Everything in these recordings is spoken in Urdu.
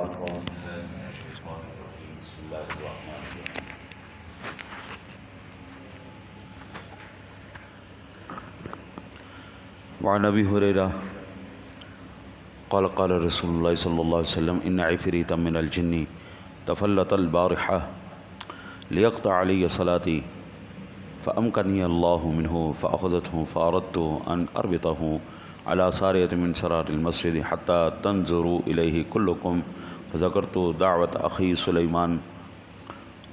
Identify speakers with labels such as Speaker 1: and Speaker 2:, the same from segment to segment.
Speaker 1: أعوذ بالله من الشيطان الرجيم بسم الله الرحمن الرحيم وعن أبي هريرة قال قال رسول الله صلى الله عليه وسلم إن عفريتا من الجن تفلت البارحة ليقطع علي صلاتي فأمكنني الله منه فأخذته فأردت أن أربطه على سارية من سرار المسجد حتى تنظروا إليه كلكم فذكرت دعوة أخي سليمان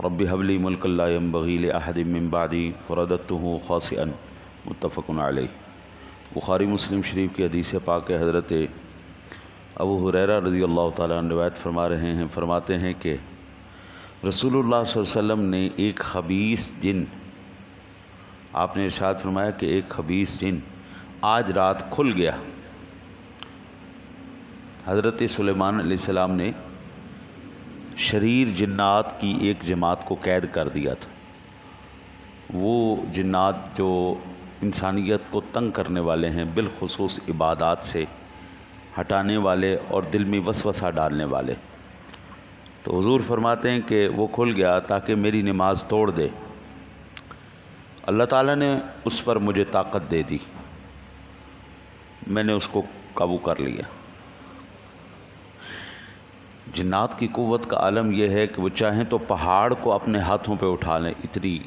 Speaker 1: رب هب لي ملكا لا ينبغي لأحد من بعدي فرددته خاسئا متفق علیہ۔ بخاری مسلم شریف کی حدیث پاک حضرت ابو ہریرہ رضی اللہ تعالیٰ عنہ روایت فرماتے ہیں کہ رسول اللہ صلی اللہ علیہ وسلم نے ایک خبیث جن، آپ نے ارشاد فرمایا کہ ایک خبیث جن آج رات کھل گیا۔ حضرت سلیمان علیہ السلام نے شریر جنات کی ایک جماعت کو قید کر دیا تھا۔ وہ جنات جو انسانیت کو تنگ کرنے والے ہیں، بالخصوص عبادات سے ہٹانے والے اور دل میں وسوسہ ڈالنے والے۔ تو حضور فرماتے ہیں کہ وہ کھل گیا تاکہ میری نماز توڑ دے۔ اللہ تعالیٰ نے اس پر مجھے طاقت دے دی، میں نے اس کو قابو کر لیا۔ جنات کی قوت کا عالم یہ ہے کہ وہ چاہیں تو پہاڑ کو اپنے ہاتھوں پہ اٹھا لیں، اتنی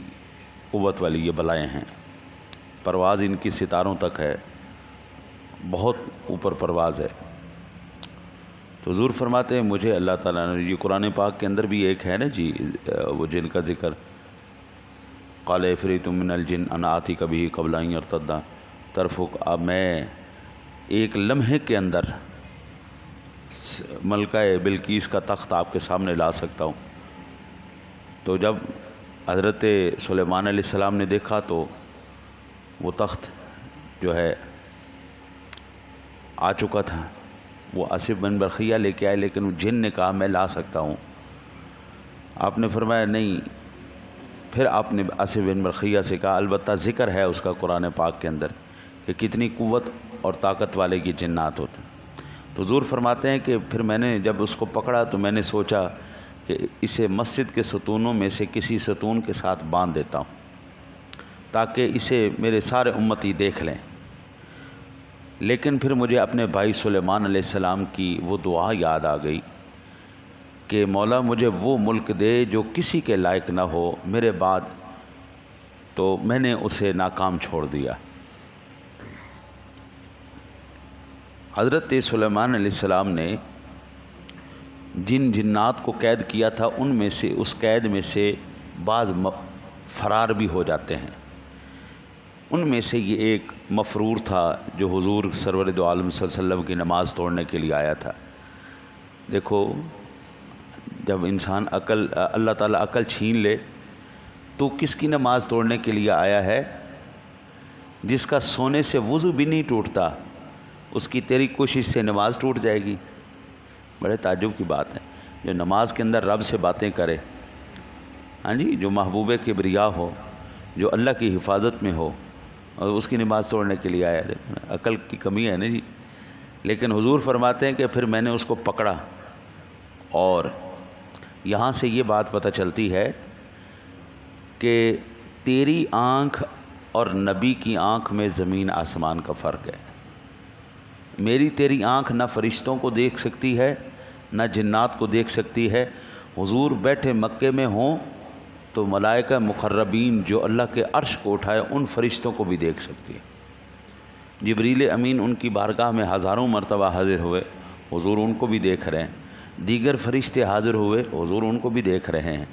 Speaker 1: قوت والی یہ بلائیں ہیں۔ پرواز ان کی ستاروں تک ہے، بہت اوپر پرواز ہے۔ تو حضور فرماتے ہیں مجھے اللہ تعالیٰ نے، یہ قرآن پاک کے اندر بھی ایک ہے نا جی وہ جن کا ذکر، قال عفریت من الجن انا آتیک بہ قبل ان یرتد طرفک، اب میں ایک لمحے کے اندر ملکہ بلقیس کا تخت آپ کے سامنے لا سکتا ہوں۔ تو جب حضرت سلیمان علیہ السلام نے دیکھا تو وہ تخت جو ہے آ چکا تھا، وہ آصف بن برخیہ لے کے آئے، لیکن وہ جن نے کہا میں لا سکتا ہوں۔ آپ نے فرمایا نہیں، پھر آپ نے آصف بن برخیہ سے کہا، البتہ ذکر ہے اس کا قرآن پاک کے اندر کہ کتنی قوت اور طاقت والے کی جنات ہوتے ہیں۔ تو حضور فرماتے ہیں کہ پھر میں نے جب اس کو پکڑا تو میں نے سوچا کہ اسے مسجد کے ستونوں میں سے کسی ستون کے ساتھ باندھ دیتا ہوں تاکہ اسے میرے سارے امتی دیکھ لیں۔ لیکن پھر مجھے اپنے بھائی سلیمان علیہ السلام کی وہ دعا یاد آ گئی کہ مولا مجھے وہ ملک دے جو کسی کے لائق نہ ہو میرے بعد، تو میں نے اسے ناکام چھوڑ دیا۔ حضرت سلیمان علیہ السلام نے جن جنات کو قید کیا تھا ان میں سے، اس قید میں سے بعض فرار بھی ہو جاتے ہیں۔ ان میں سے یہ ایک مفرور تھا جو حضور سرور دو عالم صلی اللہ علیہ وسلم کی نماز توڑنے کے لیے آیا تھا۔ دیکھو جب انسان اللہ تعالیٰ عقل چھین لے تو کس کی نماز توڑنے کے لیے آیا ہے؟ جس کا سونے سے وضو بھی نہیں ٹوٹتا، اس کی تیری کوشش سے نماز ٹوٹ جائے گی۔ بڑے تعجب کی بات ہے، جو نماز کے اندر رب سے باتیں کرے، ہاں جی، جو محبوب کبریا ہو، جو اللہ کی حفاظت میں ہو، اور اس کی نماز توڑنے کے لیے آیا۔ عقل کی کمی ہے نا جی۔ لیکن حضور فرماتے ہیں کہ پھر میں نے اس کو پکڑا، اور یہاں سے یہ بات پتہ چلتی ہے کہ تیری آنکھ اور نبی کی آنکھ میں زمین آسمان کا فرق ہے۔ میری تیری آنکھ نہ فرشتوں کو دیکھ سکتی ہے نہ جنات کو دیکھ سکتی ہے۔ حضور بیٹھے مکے میں ہوں تو ملائکہ مقربین جو اللہ کے عرش کو اٹھائے ان فرشتوں کو بھی دیکھ سکتی ہے۔ جبریل امین ان کی بارگاہ میں ہزاروں مرتبہ حاضر ہوئے، حضور ان کو بھی دیکھ رہے ہیں۔ دیگر فرشتے حاضر ہوئے، حضور ان کو بھی دیکھ رہے ہیں۔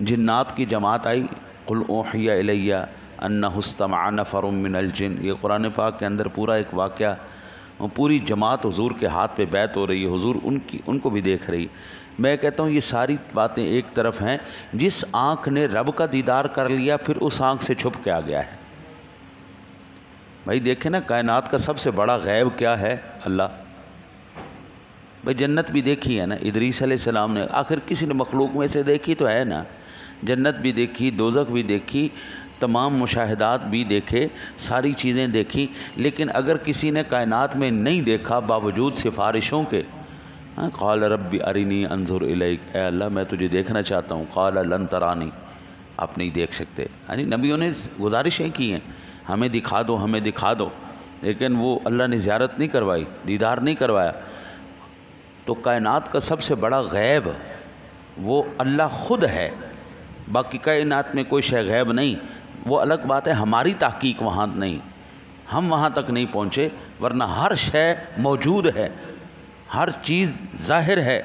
Speaker 1: جنات کی جماعت آئی، قل اوحی الی انہ استمع نفر من الجن، یہ قرآن پاک کے اندر پورا ایک واقعہ، پوری جماعت حضور کے ہاتھ پہ بیعت ہو رہی ہے، حضور ان کو بھی دیکھ رہی ہے۔ میں کہتا ہوں یہ ساری باتیں ایک طرف ہیں، جس آنکھ نے رب کا دیدار کر لیا پھر اس آنکھ سے چھپ کے آ گیا ہے۔ بھائی دیکھیں نا، کائنات کا سب سے بڑا غیب کیا ہے؟ اللہ۔ بھائی جنت بھی دیکھی ہے نا، ادریس علیہ السلام نے، آخر کسی نے مخلوق میں سے دیکھی تو ہے نا، جنت بھی دیکھی، دوزخ بھی دیکھی، تمام مشاہدات بھی دیکھے، ساری چیزیں دیکھی، لیکن اگر کسی نے کائنات میں نہیں دیکھا باوجود سفارشوں کے، قال رب ارنی انظر الیک، اے اللہ میں تجھے دیکھنا چاہتا ہوں، قال لن ترانی، آپ نہیں دیکھ سکتے۔ یعنی نبیوں نے گزارشیں کی ہیں ہمیں دکھا دو ہمیں دکھا دو، لیکن وہ اللہ نے زیارت نہیں کروائی، دیدار نہیں کروایا۔ تو کائنات کا سب سے بڑا غیب وہ اللہ خود ہے، باقی کائنات میں کوئی شے غیب نہیں۔ وہ الگ بات ہے ہماری تحقیق وہاں نہیں، ہم وہاں تک نہیں پہنچے، ورنہ ہر شے موجود ہے، ہر چیز ظاہر ہے،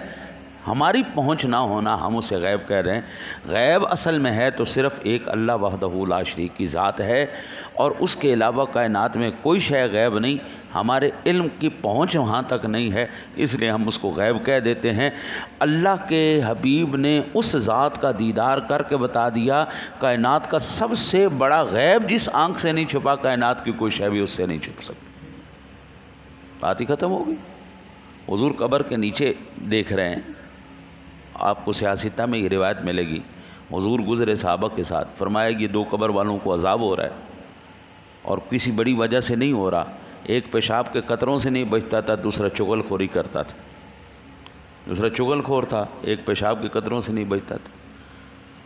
Speaker 1: ہماری پہنچ نہ ہونا ہم اسے غیب کہہ رہے ہیں۔ غیب اصل میں ہے تو صرف ایک اللہ وحدہ لا شریک کی ذات ہے، اور اس کے علاوہ کائنات میں کوئی شے غیب نہیں، ہمارے علم کی پہنچ وہاں تک نہیں ہے، اس لیے ہم اس کو غیب کہہ دیتے ہیں۔ اللہ کے حبیب نے اس ذات کا دیدار کر کے بتا دیا، کائنات کا سب سے بڑا غیب جس آنکھ سے نہیں چھپا، کائنات کی کوئی شے بھی اس سے نہیں چھپ سکتی۔ بات ہی ختم ہو گئی۔ حضور قبر کے نیچے دیکھ رہے ہیں، آپ کو سیاستہ میں یہ روایت ملے گی، حضور گزرے صحابہ کے ساتھ، فرمایا یہ دو قبر والوں کو عذاب ہو رہا ہے اور کسی بڑی وجہ سے نہیں ہو رہا، ایک پیشاب کے قطروں سے نہیں بچتا تھا، دوسرا چغل خوری کرتا تھا، دوسرا چغل خور تھا، ایک پیشاب کے قطروں سے نہیں بچتا تھا۔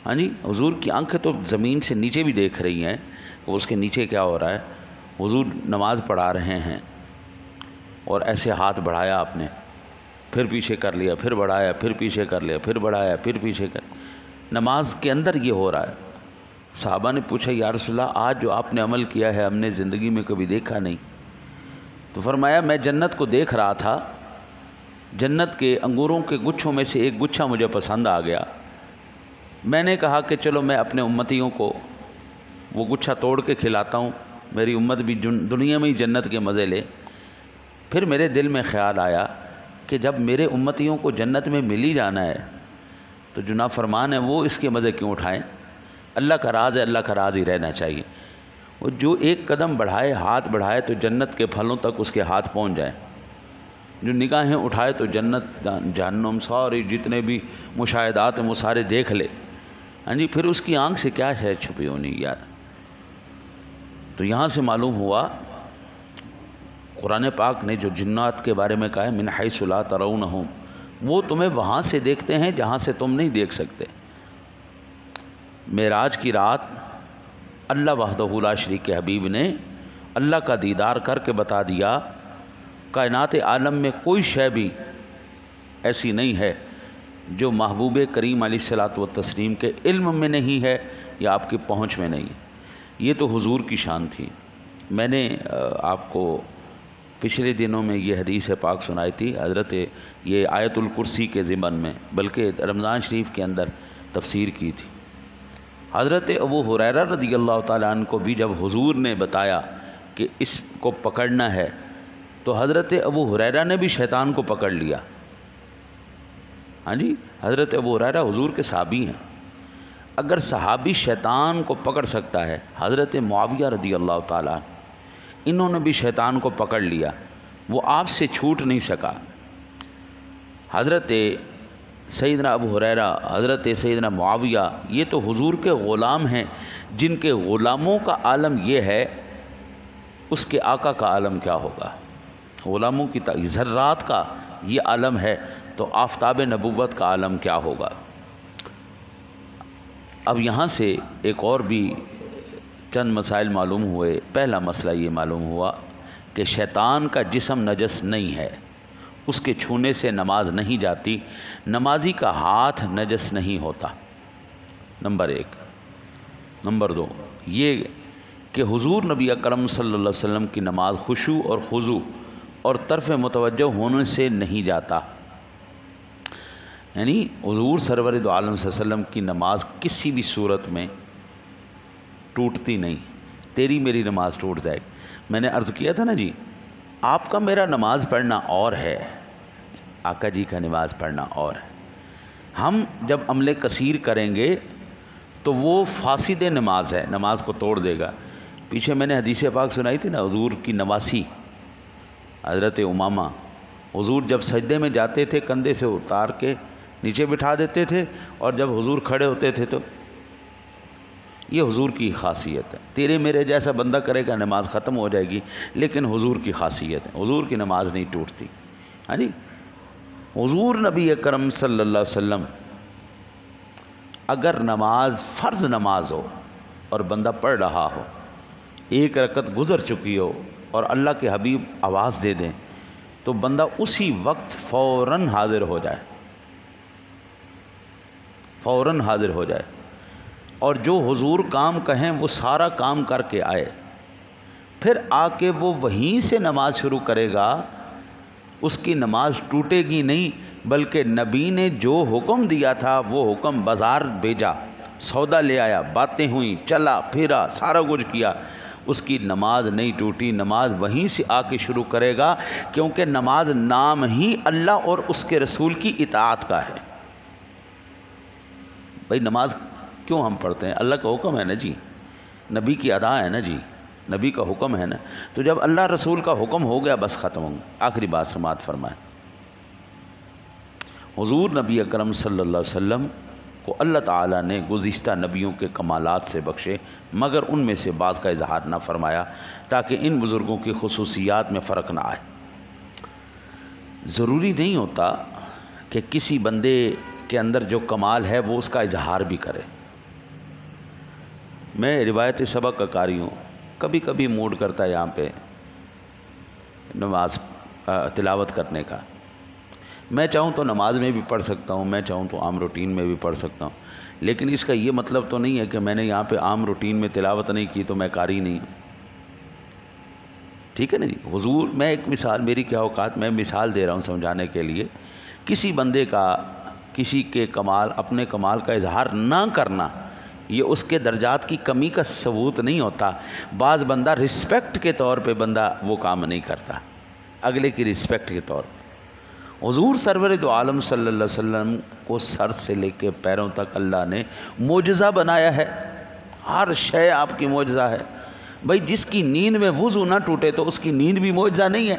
Speaker 1: ہاں جی، حضور کی آنکھیں تو زمین سے نیچے بھی دیکھ رہی ہیں کہ اس کے نیچے کیا ہو رہا ہے۔ حضور نماز پڑھا رہے ہیں اور ایسے ہاتھ بڑھایا آپ نے، پھر پیچھے کر لیا، پھر بڑھایا، پھر پیچھے کر لیا، پھر بڑھایا، پھر پیچھے کر، نماز کے اندر یہ ہو رہا ہے۔ صحابہ نے پوچھا یا رسول اللہ آج جو آپ نے عمل کیا ہے ہم نے زندگی میں کبھی دیکھا نہیں۔ تو فرمایا میں جنت کو دیکھ رہا تھا، جنت کے انگوروں کے گچھوں میں سے ایک گچھا مجھے پسند آ گیا، میں نے کہا کہ چلو میں اپنے امتیوں کو وہ گچھا توڑ کے کھلاتا ہوں، میری امت بھی دنیا میں ہی جنت کے مزے لے۔ پھر میرے دل میں خیال آیا کہ جب میرے امتیوں کو جنت میں مل ہی جانا ہے تو جو نافرمان ہے وہ اس کے مزے کیوں اٹھائیں؟ اللہ کا راز ہے، اللہ کا راز ہی رہنا چاہیے۔ وہ جو ایک قدم بڑھائے، ہاتھ بڑھائے تو جنت کے پھلوں تک اس کے ہاتھ پہنچ جائیں، جو نگاہیں اٹھائے تو جنت جہنم سارے جتنے بھی مشاہدات ہیں وہ سارے دیکھ لے۔ ہاں جی، پھر اس کی آنکھ سے کیا شے چھپی ہونی یار۔ تو یہاں سے معلوم ہوا قرآن پاک نے جو جنات کے بارے میں کہا ہے من حیث لا ترونہم، وہ تمہیں وہاں سے دیکھتے ہیں جہاں سے تم نہیں دیکھ سکتے۔ معراج کی رات اللہ وحدہ لا شریک کے حبیب نے اللہ کا دیدار کر کے بتا دیا کائنات عالم میں کوئی شے بھی ایسی نہیں ہے جو محبوب کریم علیہ الصلوۃ والتسلیم کے علم میں نہیں ہے یا آپ کی پہنچ میں نہیں ہے۔ یہ تو حضور کی شان تھی۔ میں نے آپ کو پچھلے دنوں میں یہ حدیث پاک سنائی تھی، حضرت یہ آیت الکرسی کے ضمن میں، بلکہ رمضان شریف کے اندر تفسیر کی تھی۔ حضرت ابو ہریرہ رضی اللہ تعالیٰ عنہ کو بھی جب حضور نے بتایا کہ اس کو پکڑنا ہے تو حضرت ابو ہریرہ نے بھی شیطان کو پکڑ لیا۔ ہاں جی، حضرت ابو ہریرہ حضور کے صحابی ہیں، اگر صحابی شیطان کو پکڑ سکتا ہے، حضرت معاویہ رضی اللہ تعالیٰ عنہ انہوں نے بھی شیطان کو پکڑ لیا، وہ آپ سے چھوٹ نہیں سکا۔ حضرت سیدنا ابو ہریرہ، حضرت سیدنا معاویہ، یہ تو حضور کے غلام ہیں، جن کے غلاموں کا عالم یہ ہے، اس کے آقا کا عالم کیا ہوگا؟ غلاموں کی ذرات کا یہ عالم ہے تو آفتاب نبوت کا عالم کیا ہوگا؟ اب یہاں سے ایک اور بھی چند مسائل معلوم ہوئے۔ پہلا مسئلہ یہ معلوم ہوا کہ شیطان کا جسم نجس نہیں ہے، اس کے چھونے سے نماز نہیں جاتی، نمازی کا ہاتھ نجس نہیں ہوتا، نمبر ایک۔ نمبر دو یہ کہ حضور نبی اکرم صلی اللہ علیہ وسلم کی نماز خشوع اور خضوع اور طرف متوجہ ہونے سے نہیں جاتا، یعنی حضور سرور دو عالم صلی اللہ علیہ وسلم کی نماز کسی بھی صورت میں ٹوٹتی نہیں۔ تیری میری نماز ٹوٹ جائے گی۔ میں نے عرض کیا تھا نا جی، آپ کا میرا نماز پڑھنا اور ہے، آقا جی کا نماز پڑھنا اور ہے۔ ہم جب عمل کثیر کریں گے تو وہ فاسد نماز ہے، نماز کو توڑ دے گا۔ پیچھے میں نے حدیث پاک سنائی تھی نا، حضور کی نواسی حضرت امامہ، حضور جب سجدے میں جاتے تھے کندھے سے اتار کے نیچے بٹھا دیتے تھے، اور جب حضور کھڑے ہوتے تھے تو یہ حضور کی خاصیت ہے۔ تیرے میرے جیسا بندہ کرے گا نماز ختم ہو جائے گی، لیکن حضور کی خاصیت ہے، حضور کی نماز نہیں ٹوٹتی۔ ہاں جی، حضور نبی اکرم صلی اللہ علیہ وسلم اگر نماز فرض نماز ہو اور بندہ پڑھ رہا ہو، ایک رکعت گزر چکی ہو اور اللہ کے حبیب آواز دے دیں تو بندہ اسی وقت فوراً حاضر ہو جائے، فوراً حاضر ہو جائے، اور جو حضور کام کہیں وہ سارا کام کر کے آئے، پھر آ کے وہ وہیں سے نماز شروع کرے گا، اس کی نماز ٹوٹے گی نہیں، بلکہ نبی نے جو حکم دیا تھا وہ حکم بازار بھیجا، سودا لے آیا، باتیں ہوئیں، چلا پھرا، سارا کچھ کیا، اس کی نماز نہیں ٹوٹی، نماز وہیں سے آ کے شروع کرے گا، کیونکہ نماز نام ہی اللہ اور اس کے رسول کی اطاعت کا ہے۔ بھائی نماز کیوں ہم پڑھتے ہیں؟ اللہ کا حکم ہے نا جی، نبی کی ادا ہے نا جی، نبی کا حکم ہے نا، تو جب اللہ رسول کا حکم ہو گیا بس ختم ہو گیا۔ آخری بات سماعت فرمائیں، حضور نبی اکرم صلی اللہ علیہ وسلم کو اللہ تعالیٰ نے گزشتہ نبیوں کے کمالات سے بخشے، مگر ان میں سے بعض کا اظہار نہ فرمایا تاکہ ان بزرگوں کی خصوصیات میں فرق نہ آئے۔ ضروری نہیں ہوتا کہ کسی بندے کے اندر جو کمال ہے وہ اس کا اظہار بھی کرے۔ میں روایت سبق کا قاری ہوں، کبھی کبھی موڈ کرتا ہے یہاں پہ نماز تلاوت کرنے کا، میں چاہوں تو نماز میں بھی پڑھ سکتا ہوں، میں چاہوں تو عام روٹین میں بھی پڑھ سکتا ہوں، لیکن اس کا یہ مطلب تو نہیں ہے کہ میں نے یہاں پہ عام روٹین میں تلاوت نہیں کی تو میں قاری نہیں ہوں، ٹھیک ہے نا جی۔ حضور، میں ایک مثال، میری کیا اوقات، میں مثال دے رہا ہوں سمجھانے کے لیے، کسی بندے کا کسی کے کمال، اپنے کمال کا اظہار نہ کرنا یہ اس کے درجات کی کمی کا ثبوت نہیں ہوتا۔ بعض بندہ رسپیکٹ کے طور پہ بندہ وہ کام نہیں کرتا، اگلے کی رسپیکٹ کے طور پہ۔ حضور سرور دو عالم صلی اللہ علیہ وسلم کو سر سے لے کے پیروں تک اللہ نے معجزہ بنایا ہے، ہر شے آپ کی معجزہ ہے۔ بھائی جس کی نیند میں وضو نہ ٹوٹے تو اس کی نیند بھی معجزہ نہیں ہے؟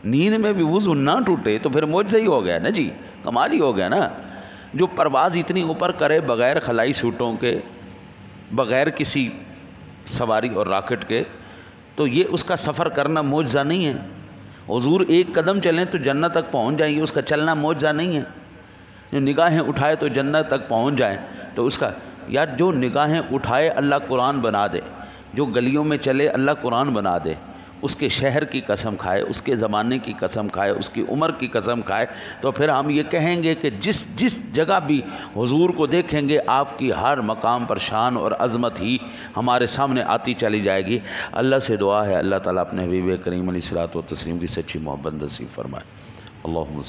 Speaker 1: نیند میں بھی وضو نہ ٹوٹے تو پھر معجزہ ہی ہو گیا نا جی، کمال ہی ہو گیا نا۔ جو پرواز اتنی اوپر کرے بغیر خلائی سوٹوں کے، بغیر کسی سواری اور راکٹ کے، تو یہ اس کا سفر کرنا معجزہ نہیں ہے؟ حضور ایک قدم چلیں تو جنت تک پہنچ جائیں گے، اس کا چلنا معجزہ نہیں ہے؟ جو نگاہیں اٹھائے تو جنت تک پہنچ جائیں تو اس کا، یار جو نگاہیں اٹھائے اللہ قرآن بنا دے، جو گلیوں میں چلے اللہ قرآن بنا دے، اس کے شہر کی قسم کھائے، اس کے زمانے کی قسم کھائے، اس کی عمر کی قسم کھائے، تو پھر ہم یہ کہیں گے کہ جس جگہ بھی حضور کو دیکھیں گے آپ کی ہر مقام پر شان اور عظمت ہی ہمارے سامنے آتی چلی جائے گی۔ اللہ سے دعا ہے اللہ تعالیٰ اپنے حبیب کریم علیہ الصلوۃ والتسلیم کی سچی محبت نصیب فرمائے۔ اللہم